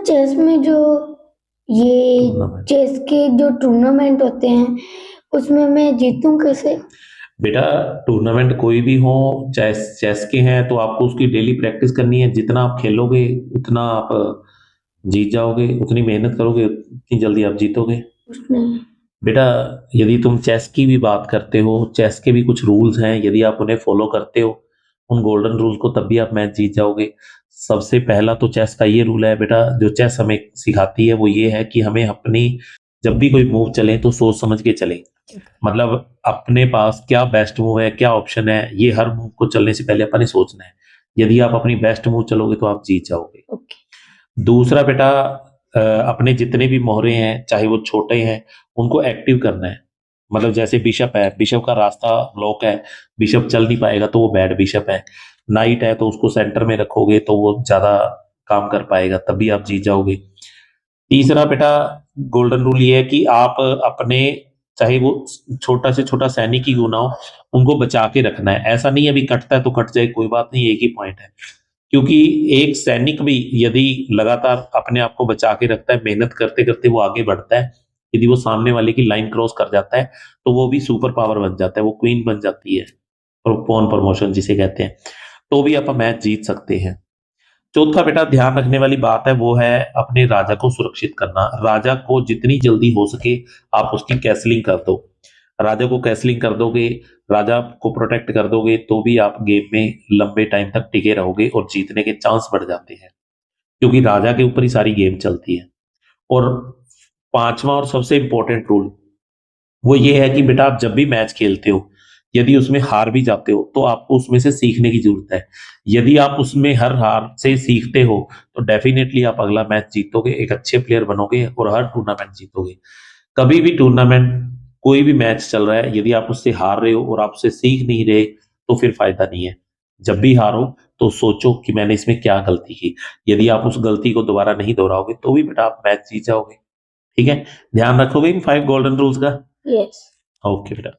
Chess में जो ये टूर्नामेंट चेस के जो टूर्नामेंट होते हैं उसमें मैं जीतूं कैसे? बेटा, टूर्नामेंट कोई भी हो, चेस चेस के हैं तो आपको उसकी डेली प्रैक्टिस करनी है। जितना आप खेलोगे उतना आप जीत जाओगे, उतनी मेहनत करोगे उतनी जल्दी आप जीतोगे। उसमें बेटा, यदि तुम चेस की भी बात करते हो, चेस के भी कुछ रूल्स हैं, यदि आप उन्हें फॉलो करते हो, उन गोल्डन रूल्स को, तब भी आप मैच जीत जाओगे। सबसे पहला तो चेस का ये रूल है बेटा, जो चेस हमें सिखाती है वो ये है कि हमें अपनी, जब भी कोई मूव चले तो सोच समझ के चले। मतलब अपने पास क्या बेस्ट मूव है, क्या ऑप्शन है, ये हर मूव को चलने से पहले अपन ने सोचना है। यदि आप अपनी बेस्ट मूव चलोगे तो आप जीत जाओगे। ओके। दूसरा बेटा, अपने जितने भी मोहरे हैं चाहे वो छोटे हैं, उनको एक्टिव करना है। मतलब जैसे बिशप है, बिशप का रास्ता ब्लॉक है, बिशप चल नहीं पाएगा तो वो बैड बिशप है। नाइट है तो उसको सेंटर में रखोगे तो वो ज्यादा काम कर पाएगा, तभी आप जीत जाओगे। तीसरा बेटा, गोल्डन रूल ये है कि आप अपने, चाहे वो छोटा से छोटा सैनिक ही क्यों ना हो, उनको बचा के रखना है। ऐसा नहीं है अभी कटता है तो कट जाए, कोई बात नहीं, एक ही पॉइंट है। क्योंकि एक सैनिक भी यदि लगातार अपने आप को बचा के रखता है, मेहनत करते करते वो आगे बढ़ता है, यदि वो सामने वाले की लाइन क्रॉस कर जाता है तो वो भी सुपर पावर बन जाता है, वो क्वीन बन जाती है, और पॉन प्रमोशन जिसे कहते हैं, तो भी आप मैच जीत सकते हैं। चौथा बेटा ध्यान रखने वाली बात है वो है अपने राजा को सुरक्षित करना। राजा को जितनी जल्दी हो सके आप उसकी कैसलिंग कर दो। राजा को कैसलिंग कर दोगे, राजा को प्रोटेक्ट कर दोगे, तो भी आप गेम में लंबे टाइम तक टिके रहोगे और जीतने के चांस बढ़ जाते हैं, क्योंकि राजा के ऊपर ही सारी गेम चलती है। और पांचवा और सबसे इंपॉर्टेंट रूल वो ये है कि बेटा आप जब भी मैच खेलते हो, यदि उसमें हार भी जाते हो तो आपको उसमें से सीखने की जरूरत है। यदि आप उसमें हर हार से सीखते हो तो डेफिनेटली आप अगला मैच जीतोगे, एक अच्छे प्लेयर बनोगे और हर टूर्नामेंट जीतोगे। कभी भी टूर्नामेंट, कोई भी मैच चल रहा है, यदि आप उससे हार रहे हो और आप उससे सीख नहीं रहे तो फिर फायदा नहीं है। जब भी हारो तो सोचो कि मैंने इसमें क्या गलती की। यदि आप उस गलती को दोबारा नहीं दोहराओगे तो भी बेटा आप मैच जीत जाओगे। ठीक है, ध्यान रखोगे इन 5 गोल्डन रूल्स का। यस। ओके बेटा।